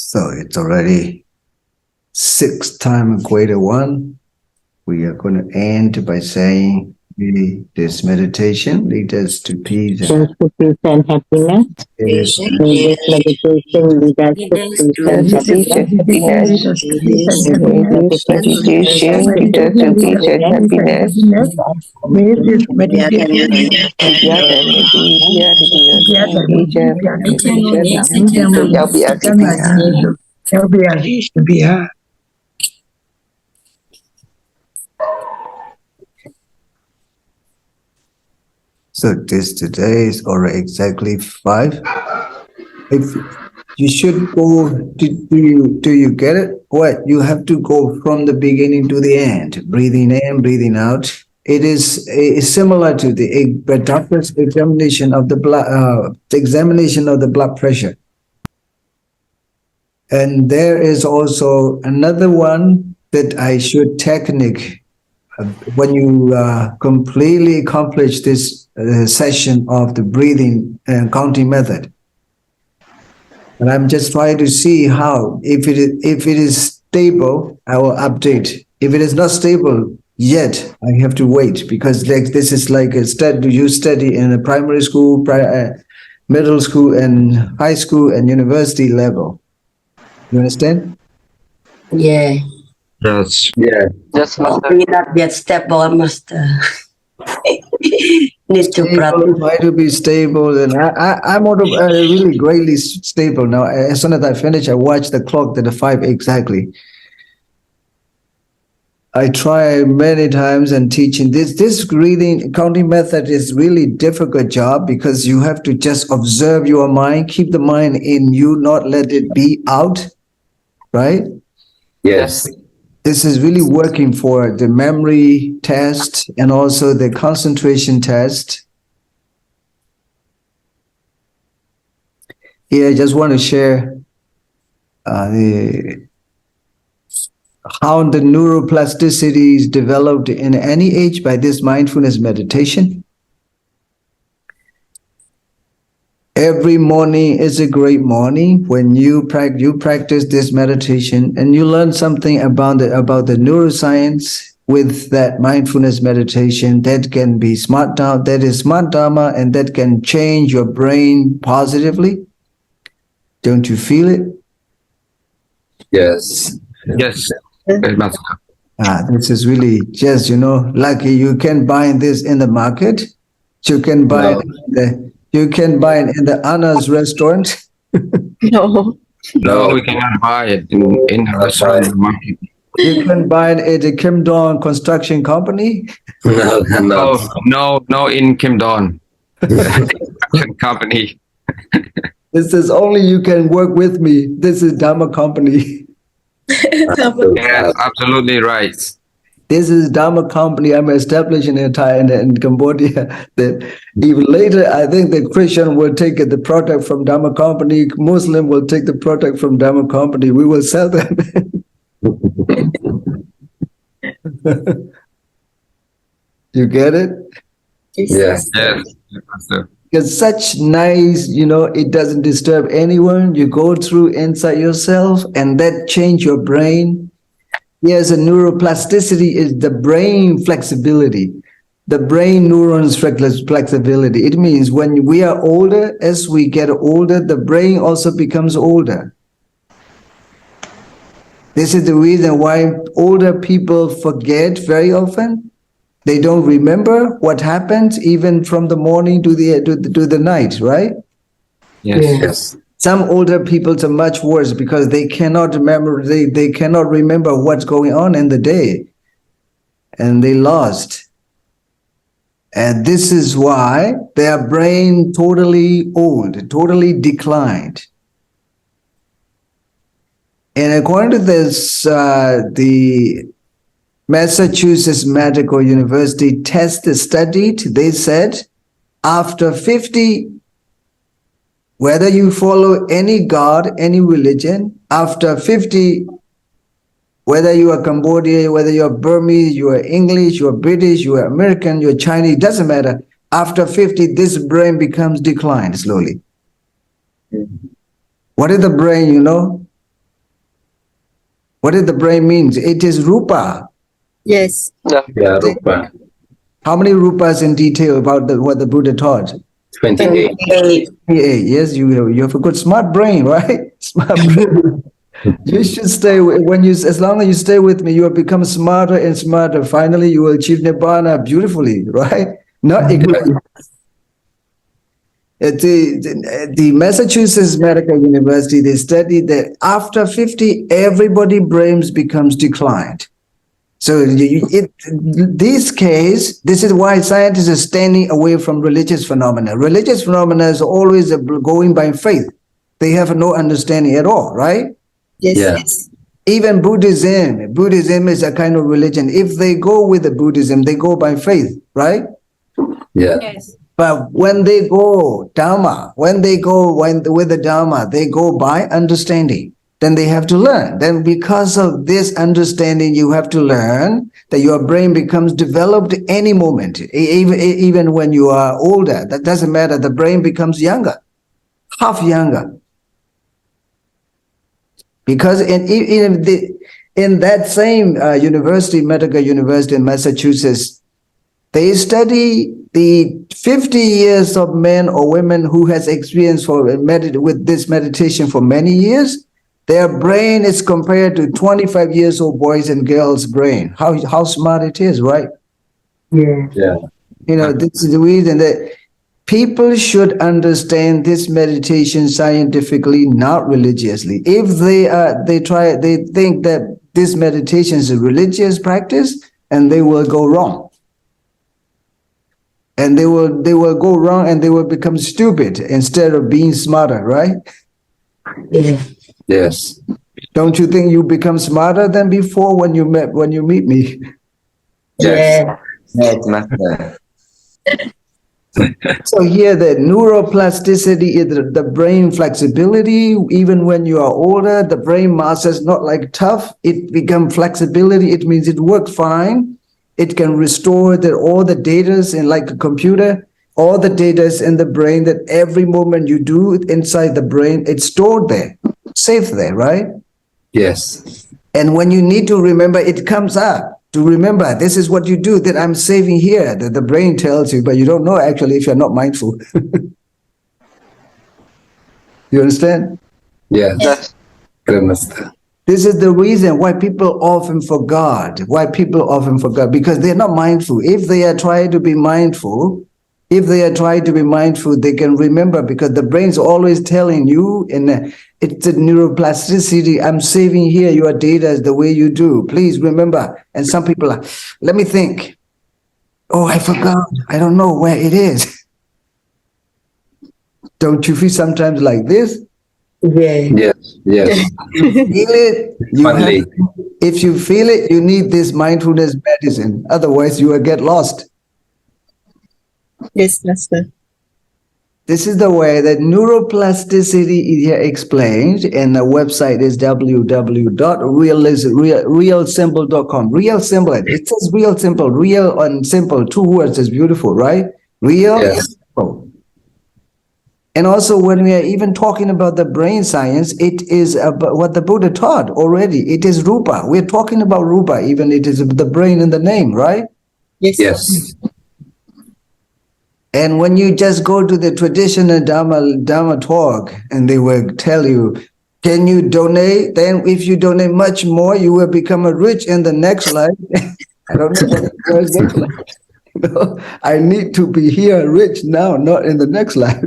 So it's already 6 times equator 1. We are going to end by saying, really, this meditation leads us to peace Leads to peace and happiness. May this meditation lead us to peace and happiness. May this meditation lead us to peace and happiness. May this meditation So this today is already exactly 5. If you should go, do you get it? What? You have to go from the beginning to the end, breathing in, breathing out. It is similar to the doctor's examination of the blood pressure. And there is also another one that I should technique when you completely accomplish this session of the breathing and counting method. And I'm just trying to see how, if it is stable, I will update. If it is not stable yet, I have to wait, because this is like a study you study in a primary school, middle school, and high school and university level. You understand? Yeah. Yes. Yeah. Just We not yet stable, master. Need to practice. Try to be stable, and I'm really greatly stable now. As soon as I finish, I watch the clock to the 5 exactly. I try many times and teaching this breathing counting method is really difficult job, because you have to just observe your mind, keep the mind in you, not let it be out, right? Yes. This is really working for the memory test and also the concentration test. Here, I just want to share how the neuroplasticity is developed in any age by this mindfulness meditation. Every morning is a great morning when you practice this meditation, and you learn something about the neuroscience with that mindfulness meditation that can be smart dharma, and that can change your brain positively. Don't you feel it? Yes. Yes. This is really just, lucky you can buy this in the market. You can buy it in the Anna's restaurant. No. No, we cannot buy it in the restaurant market. You can buy it at the Kim Dong Construction Company. No, in Kim Don. Construction company. This is only you can work with me. This is Dharma Company. Yes, absolutely right. This is Dharma Company I'm establishing in Cambodia. That even later, I think the Christian will take the product from Dharma Company. Muslim will take the product from Dharma Company. We will sell them. You get it? Yes. Yes. It's such nice, it doesn't disturb anyone. You go through inside yourself, and that change your brain. Yes, and neuroplasticity is the brain flexibility, the brain neurons flexibility. It means when we are older, as we get older, the brain also becomes older. This is the reason why older people forget very often. They don't remember what happens even from the morning to the night, right? Yes. Some older people are much worse, because they cannot remember. They cannot remember what's going on in the day, and they lost. And this is why their brain totally old, totally declined. And according to this, the Massachusetts Medical University studied, they said, after 50, whether you follow any God, any religion, after 50, whether you are Cambodian, whether you are Burmese, you are English, you are British, you are American, you are Chinese, doesn't matter. After 50, this brain becomes declined slowly. What is the brain, What did the brain means? It is rupa. Yes. Yeah, Rupa. How many rupas in detail about what the Buddha taught? 28. 8. Yes, you have a good smart brain, right? Smart brain. You should stay as long as you stay with me, you will become smarter and smarter. Finally, you will achieve nibbana beautifully, right? Not ignorant. At the Massachusetts Medical University, they studied that after 50, everybody brains becomes declined. So this case, this is why scientists are standing away from religious phenomena. Religious phenomena is always going by faith. They have no understanding at all, right? Yes. Yeah. Yes. Even Buddhism is a kind of religion. If they go with the Buddhism, they go by faith, right? Yeah. But when they go Dharma, with the Dharma, they go by understanding. Then they have to learn. Then because of this understanding, you have to learn that your brain becomes developed any moment, even when you are older. That doesn't matter. The brain becomes younger, half younger. Because in that same university, medical university in Massachusetts, they study the 50 years of men or women who has experience with this meditation for many years. Their brain is compared to 25 years old boys and girls' brain. How smart it is, right? Yeah. Yeah. This is the reason that people should understand this meditation scientifically, not religiously. If they think that this meditation is a religious practice, and they will go wrong. And they will go wrong, and they will become stupid instead of being smarter, right? Yeah. Yes. Don't you think you become smarter than before when you meet me? Yeah. Yes, Master. So here the neuroplasticity is the brain flexibility. Even when you are older, the brain mass is not like tough. It becomes flexibility. It means it works fine. It can restore all the data in like a computer. All the data is in the brain that every moment you do it inside the brain, it's stored there, safe there, right? Yes. And when you need to remember, it comes up. To remember, this is what you do, that I'm saving here, that the brain tells you, but you don't know actually if you're not mindful. You understand? Yes. Good, Master. This is the reason why people often forget. Because they're not mindful. If they are trying to be mindful, they can remember, because the brain's always telling you, it's a neuroplasticity. I'm saving here your data is the way you do. Please remember. And some people are, let me think. Oh, I forgot. I don't know where it is. Don't you feel sometimes like this? Yeah. Yes. Yes. Feel it. Finally. If you feel it, you need this mindfulness medicine. Otherwise, you will get lost. Yes, Master. This is the way that neuroplasticity is here explained, and the website is www.realsimple.com. Real simple. It says real simple. Real and simple. 2 words is beautiful, right? Real and Yes. simple. And also, when we are even talking about the brain science, it is about what the Buddha taught already. It is rupa. We're talking about rupa, even it is the brain in the name, right? Yes. Yes. And when you just go to the traditional Dharma talk, and they will tell you, can you donate? Then if you donate much more, you will become a rich in the next life. I don't know what the next life. No, I need to be here rich now, not in the next life.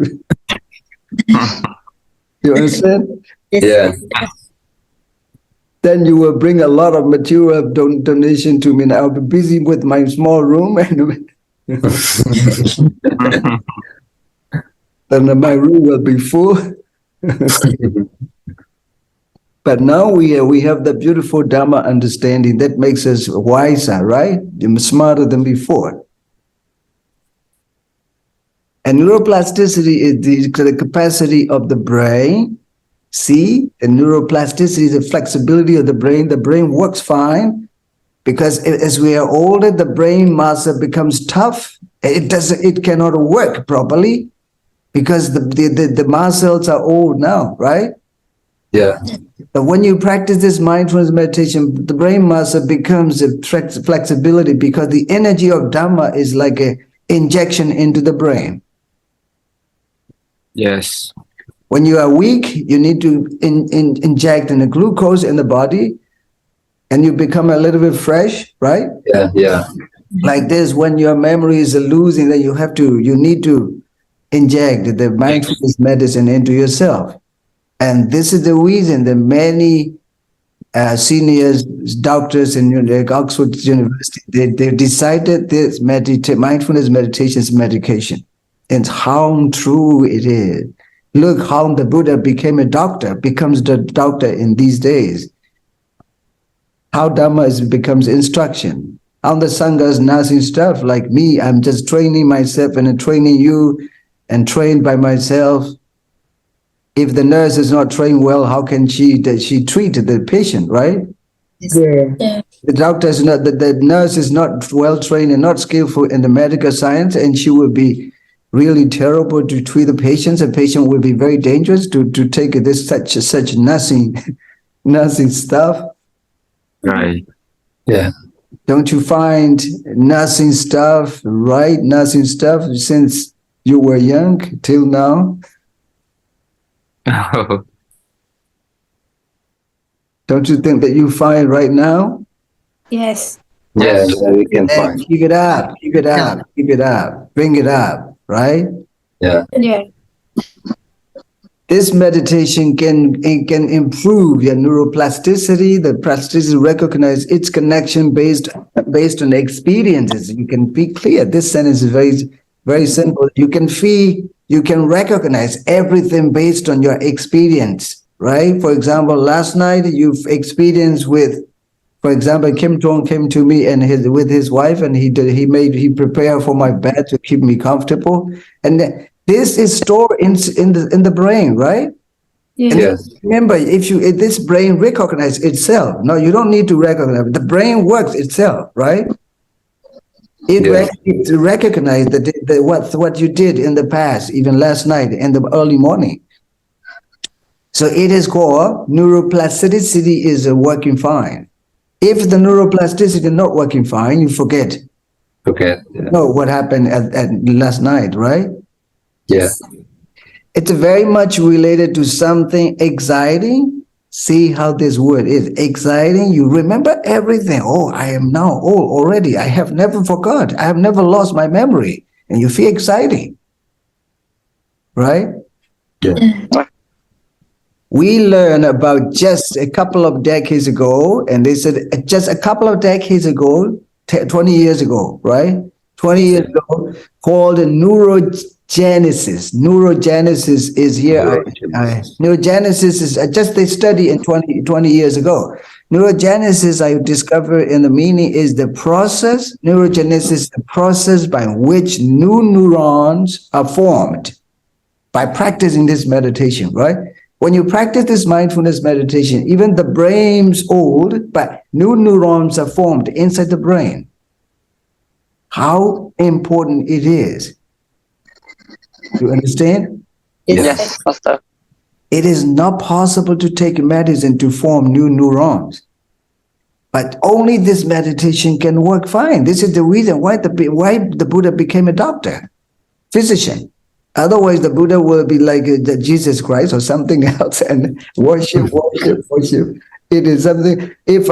You understand? Yes. Yeah. Then you will bring a lot of material donation to me. And I'll be busy with my small room, and then my room will be full. But now we have the beautiful Dharma understanding that makes us wiser, right? Smarter than before. And neuroplasticity is the capacity of the brain. See, and neuroplasticity is the flexibility of the brain. The brain works fine, because as we are older, the brain mass becomes tough. It cannot work properly, because the mast cells are old now, right? Yeah. But when you practice this mindfulness meditation, the brain muscle becomes a flexibility because the energy of Dhamma is like a injection into the brain. Yes. When you are weak, you need to inject in the glucose in the body, and you become a little bit fresh, right? Yeah. Yeah. Like this, when your memory is losing, then you need to inject the mindfulness medicine into yourself. And this is the reason that many seniors, doctors in Oxford University, they decided this mindfulness meditation is medication. And how true it is. Look how the Buddha becomes the doctor in these days. How Dhamma becomes instruction. How the Sangha is nursing stuff like me. I'm just training myself and training you and trained by myself. If the nurse is not trained well, how can she treat the patient, right? Yeah. The doctor is not, the nurse is not well trained and not skillful in the medical science, and she will be really terrible to treat the patients. A patient will be very dangerous to take this such nursing stuff. Right. Yeah. Don't you find nursing stuff, right? Nursing stuff since you were young till now? Don't you think that you find right now? Yes. Yeah. We can And find. keep it up, keep it up, keep it up, bring it up, right? Yeah. Yeah. This meditation can improve your neuroplasticity. The plasticity recognize its connection based on experiences. You can be clear. This sentence is very simple. You can recognize everything based on your experience, right? For example, last night you've experienced with, for example, Kim Tong came to me and with his wife, and he prepared for my bed to keep me comfortable, and this is stored in the brain, right? Yes. Yes. Remember, if this brain recognizes itself, no, you don't need to recognize it. The brain works itself, right? It recognizes what you did in the past, even last night in the early morning. So it is called neuroplasticity is working fine. If the neuroplasticity is not working fine, you forget. Okay. Yeah. Know what happened at last night, right? Yeah. It's very much related to something exciting. See how this word is exciting. You remember everything. Oh, I am now old already. I have never forgot. I have never lost my memory. And you feel exciting, right? Yeah. We learned about just a couple of decades ago, and they said just a couple of decades ago, 20 years ago, right? 20 years ago, called neurogenesis. Neurogenesis is here. Neurogenesis is just a study in 20 years ago. Neurogenesis, I discovered in the meaning, is the process, neurogenesis, the process by which new neurons are formed by practicing this meditation, right? When you practice this mindfulness meditation, even the brain's old, but new neurons are formed inside the brain. How important it is. You understand? Yes, Master. It is not possible to take medicine to form new neurons. But only this meditation can work fine. This is the reason why the Buddha became a doctor, physician. Otherwise, the Buddha will be like Jesus Christ or something else and worship. It is something. If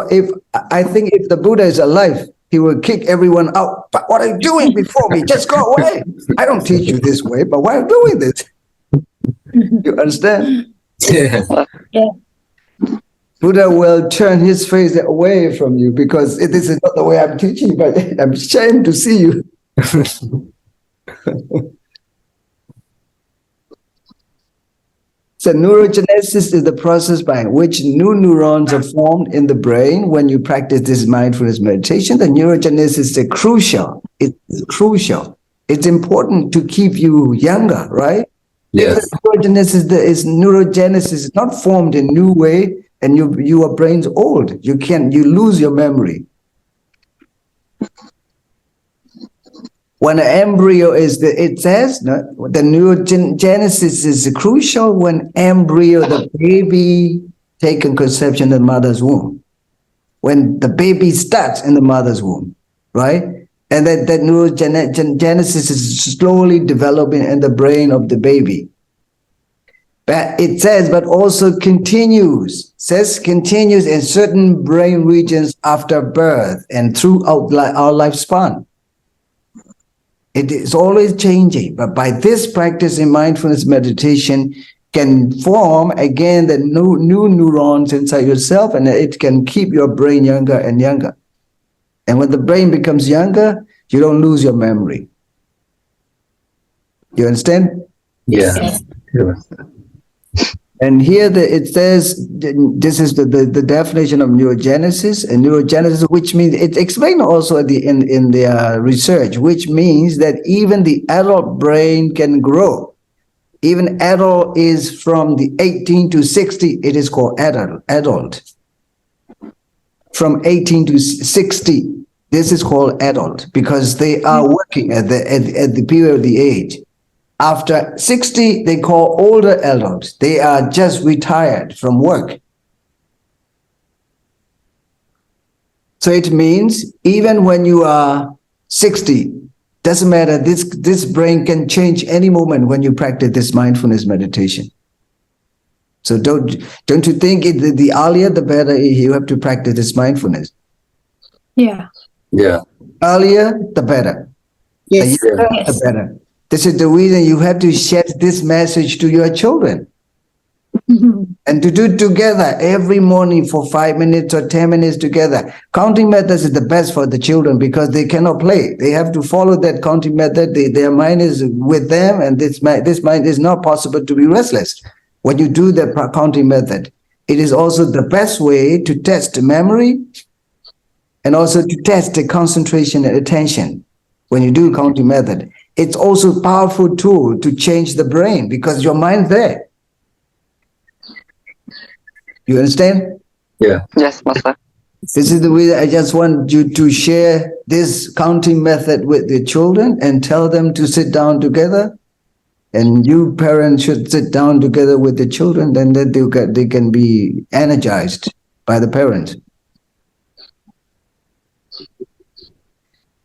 I think if the Buddha is alive, he will kick everyone out. But what are you doing before me? Just go away. I don't teach you this way, but why are you doing this? You understand? Yeah. Yeah. Buddha will turn his face away from you because this is not the way I'm teaching, but I'm ashamed to see you. So neurogenesis is the process by which new neurons are formed in the brain when you practice this mindfulness meditation. The neurogenesis is crucial. It's crucial. It's important to keep you younger, right? Yes. If the neurogenesis is not formed in new way and your brain's old, you lose your memory. when an embryo it says no, the neurogenesis is crucial when embryo, the baby, taken conception in the mother's womb. When the baby starts in the mother's womb, right? And that neurogenesis is slowly developing in the brain of the baby. But it says, but also continues in certain brain regions after birth and throughout our lifespan. It is always changing, but by this practice in mindfulness meditation can form again the new neurons inside yourself, and it can keep your brain younger and younger. And when the brain becomes younger, you don't lose your memory. You understand? Yeah. And here it says, this is the definition of neurogenesis, and neurogenesis, which means, it's explained also in the research, which means that even the adult brain can grow. Even adult is from the 18 to 60, it is called adult. From 18 to 60, this is called adult, because they are working at the period of the age. After 60, they call older adults. They are just retired from work. So it means even when you are 60, doesn't matter, this brain can change any moment when you practice this mindfulness meditation. So don't you think the earlier the better you have to practice this mindfulness? Yeah. Yeah. Earlier the better. Yes. The better. This is the reason you have to share this message to your children. And to do it together every morning for 5 minutes or 10 minutes together. Counting methods is the best for the children because they cannot play. They have to follow that counting method. Their mind is with them, and this mind is not possible to be restless. When you do the counting method, it is also the best way to test memory and also to test the concentration and attention. When you do counting method, it's also a powerful tool to change the brain because your mind's there. You understand? Yeah. Yes, Master. This is the way I just want you to share this counting method with the children and tell them to sit down together. And you parents should sit down together with the children, then they can be energized by the parents.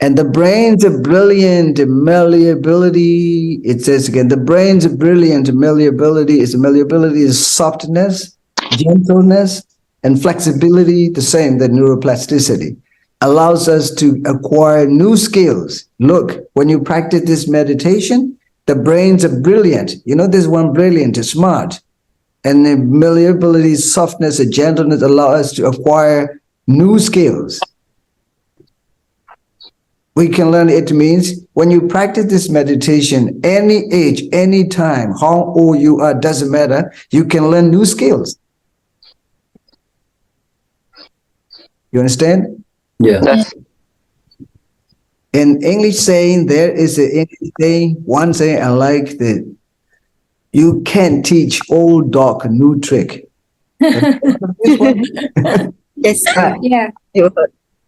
And the brain's a brilliant malleability. It says again, the brain's a brilliant malleability. Malleability is softness, gentleness, and flexibility, the same, the neuroplasticity. Allows us to acquire new skills. Look, when you practice this meditation, the brains are brilliant. You know, this one brilliant, smart. And the malleability, softness, and gentleness allow us to acquire new skills. We can learn, it means when you practice this meditation, any age, any time, how old you are, doesn't matter. You can learn new skills. You understand? Yeah. Yes. In English saying, there is an English saying, one saying I like that you can't teach old dog a new trick. Yes. Yeah.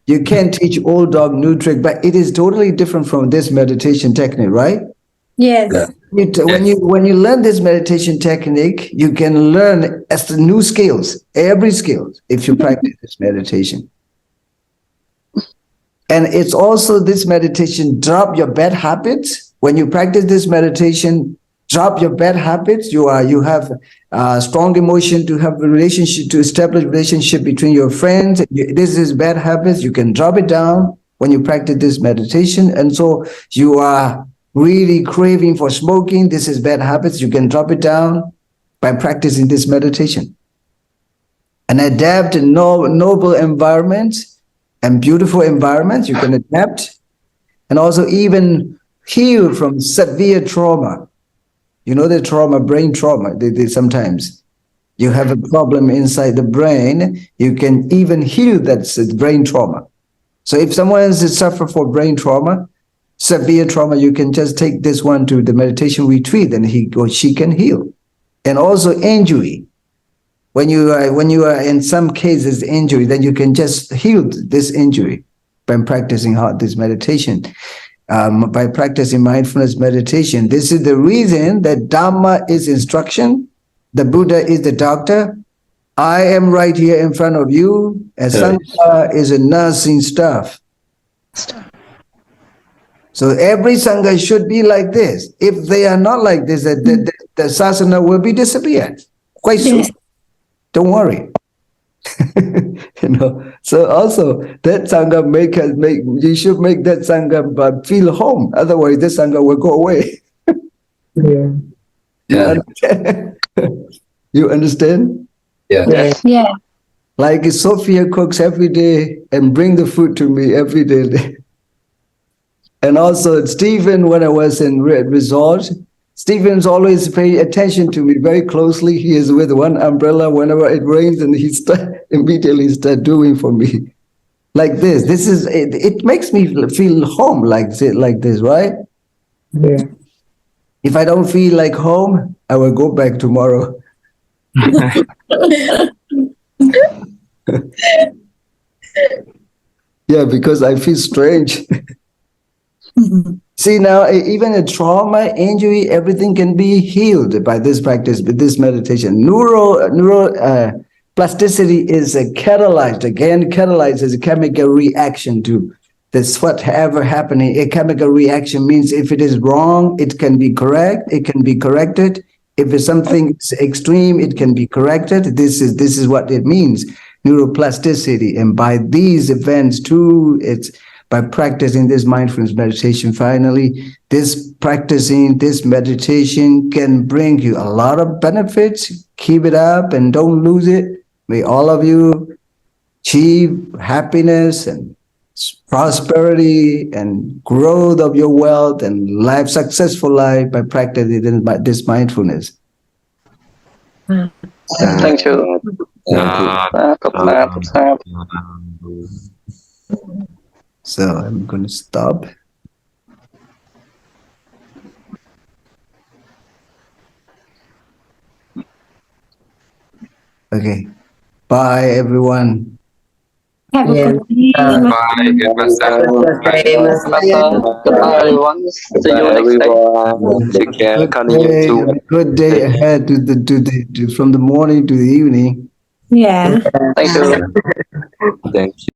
You can't teach old dog new trick, but it is totally different from this meditation technique, right? Yes. Yeah. When you learn this meditation technique, you can learn as the new skills, every skill, if you practice this meditation. And it's also this meditation, drop your bad habits. When you practice this meditation, drop your bad habits. You have strong emotion to have a relationship, to establish relationship between your friends. This is bad habits. You can drop it down when you practice this meditation. And so you are really craving for smoking. This is bad habits. You can drop it down by practicing this meditation. And adapt to noble environments and beautiful environments. You can adapt and also even heal from severe trauma. You know the trauma, brain trauma, they sometimes you have a problem inside the brain, you can even heal that brain trauma. So if someone is suffering from brain trauma, severe trauma, you can just take this one to the meditation retreat and he or she can heal. And also injury. When you are in some cases injury, then you can just heal this injury by practicing this meditation. by practicing mindfulness meditation. This is the reason that Dhamma is instruction, the Buddha is the doctor. I am right here in front of you, and Sangha is a nursing staff. So every Sangha should be like this. If they are not like this, the sasana will be disappeared quite soon. Yes. Don't worry. So also that Sangha you should make that Sangha feel home. Otherwise, this Sangha will go away. Yeah. Yeah. You understand? Yeah. Yes. Yeah. Like Sophia cooks every day and bring the food to me every day. And also Stephen, when I was in resort, Stephen's always paying attention to me very closely. He is with one umbrella whenever it rains, and he immediately start doing for me. Like this. This is it makes me feel home like this, right? Yeah. If I don't feel like home, I will go back tomorrow. Yeah, because I feel strange. See, now even a trauma, injury, everything can be healed by this practice, with this meditation. Plasticity is catalyzes a chemical reaction to this. Whatever happening, a chemical reaction means if it is wrong, it can be corrected. If it's something extreme, it can be corrected. This is what it means, neuroplasticity. And by these events too, it's by practicing this mindfulness meditation, finally, this meditation can bring you a lot of benefits. Keep it up and don't lose it. May all of you achieve happiness and prosperity and growth of your wealth and successful life by practicing this mindfulness. Thank you. So I'm going to stop. Okay. Bye, everyone. Have a Yeah. good day. Bye, Master. Goodbye, everyone. See you next time. Take care. Continue to Good day ahead from the morning to the evening. Yeah. Thank you. Thank you.